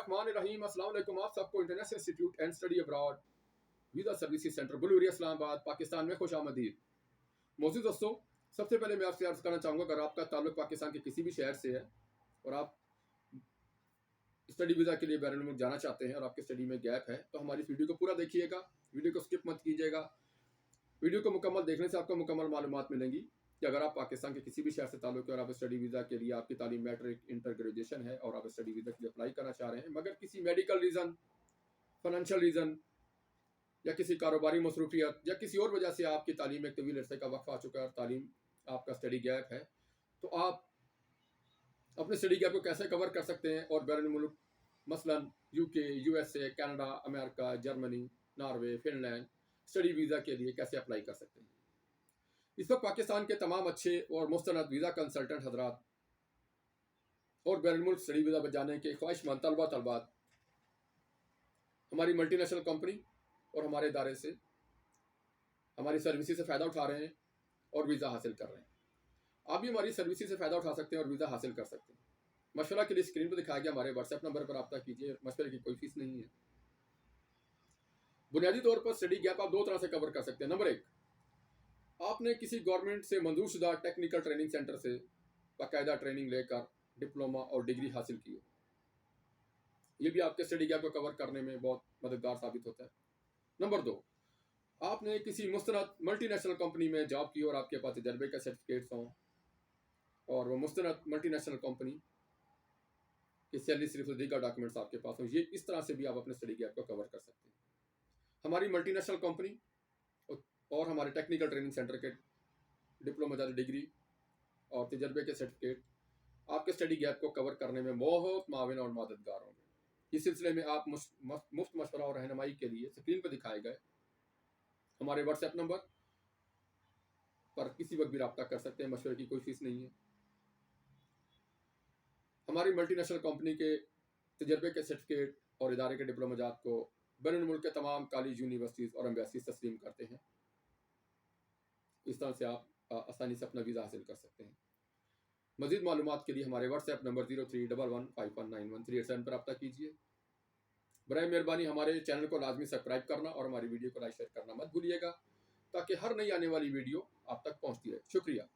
बिस्मिल्लाहिर्रहमानिर्रहीम। अस्सलाम वालेकुम। आप सबको international institute and study abroad visa services centre बुलूरी इस्लामाबाद पाकिस्तान में खुशामदीद। मौजूद दोस्तों, सबसे पहले मैं आपसे अर्ज़ करना चाहूँगा, अगर आपका ताल्लुक पाकिस्तान के किसी भी शहर से है और आप स्टडी वीज़ा के लिए बैरून मुल्क जाना चाहते हैं और आपके स्टडी में गैप है, तो हमारी इस वीडियो को पूरा देखिएगा, वीडियो को स्किप मत कीजिएगा। वीडियो को मुकम्मल देखने से आपको मुकम्मल मालूमात मिलेंगी कि अगर आप पाकिस्तान के किसी भी शहर से ताल्लुक़ है और आप स्टडी वीज़ा के लिए, आपकी तालीम मैट्रिक इंटर ग्रेजुएशन है और आप स्टडी वीज़ा के लिए अप्लाई करना चाह रहे हैं, मगर किसी मेडिकल रीज़न, फाइनेंशियल रीज़न या किसी कारोबारी मसरूफियत या किसी और वजह से आपकी तालीम में एक तवील अरसे का वक्फ़ा आ चुका है और तालीम आपका स्टडी गैप है, तो आप अपने स्टडी गैप को कैसे कवर कर सकते हैं और बैरून मुल्क मसलन UK, USA, Canada, America, Germany, Norway, Finland study visa के लिए कैसे अप्लाई कर सकते हैं। इस वक्त पाकिस्तान के तमाम अच्छे और मुस्तनद वीज़ा कंसल्टेंट हजरात और बैरून मुल्क स्टडी वीज़ा पर जाने के ख्वाहिशमंद तलबात हमारी मल्टीनेशनल कंपनी और हमारे इदारे से हमारी सर्विसेज से फ़ायदा उठा रहे हैं और वीज़ा हासिल कर रहे हैं। आप भी हमारी सर्विसेज से फ़ायदा उठा सकते हैं और वीज़ा हासिल कर सकते हैं। मशवरा के लिए स्क्रीन पर दिखाया गया हमारे व्हाट्सएप नंबर पर रब्ता कीजिए। मशवरे की कोई फीस नहीं है। बुनियादी तौर पर स्टडी गैप आप दो तरह से कवर कर सकते हैं। नंबर एक, आपने किसी गवर्नमेंट से मंजूरशुदा टेक्निकल ट्रेनिंग सेंटर से बाकायदा ट्रेनिंग लेकर डिप्लोमा और डिग्री हासिल की है। ये भी आपके स्टडी गैप को कवर करने में बहुत मददगार साबित होता है। नंबर दो, आपने किसी मुस्तनद मल्टीनेशनल कंपनी में जॉब की और आपके पास तजर्बे के सर्टिफिकेट्स हों और वो मुस्तनद मल्टीनेशनल कंपनी की सैलरी स्लिप से दीगर डॉक्यूमेंट्स आपके पास हों, ये इस तरह से भी आप अपने स्टडी गैप को कवर कर सकते हैं। हमारी मल्टीनेशनल कंपनी और हमारे टेक्निकल ट्रेनिंग सेंटर के डिप्लोमा जारी डिग्री और तजर्बे के सर्टिफिकेट आपके स्टडी गैप को कवर करने में बहुत माविन और मददगार होंगे। इस सिलसिले में आप मुफ्त मशवरा और रहनुमाई के लिए स्क्रीन पर दिखाए गए हमारे व्हाट्सएप नंबर पर किसी वक्त भी रब्ता कर सकते हैं। मशवरे की कोई फीस नहीं है। हमारी मल्टीनेशनल कंपनी के तजर्बे के सर्टिफिकेट और इदारे के डिप्लोमा जात को बैरून मुल्क के तमाम कॉलेज, यूनिवर्सिटीज़ और एम्बेसीज तस्लीम करते हैं। इस तरह से आप आसानी से अपना वीज़ा हासिल कर सकते हैं। मज़ीद मालूमात के लिए हमारे व्हाट्सएप नंबर 0311519138 पर रब्ता कीजिए। बराए मेहरबानी हमारे चैनल को लाजमी सब्सक्राइब करना और हमारी वीडियो को लाइक शेयर करना मत भूलिएगा, ताकि हर नई आने वाली वीडियो आप तक पहुंचती रहे। शुक्रिया।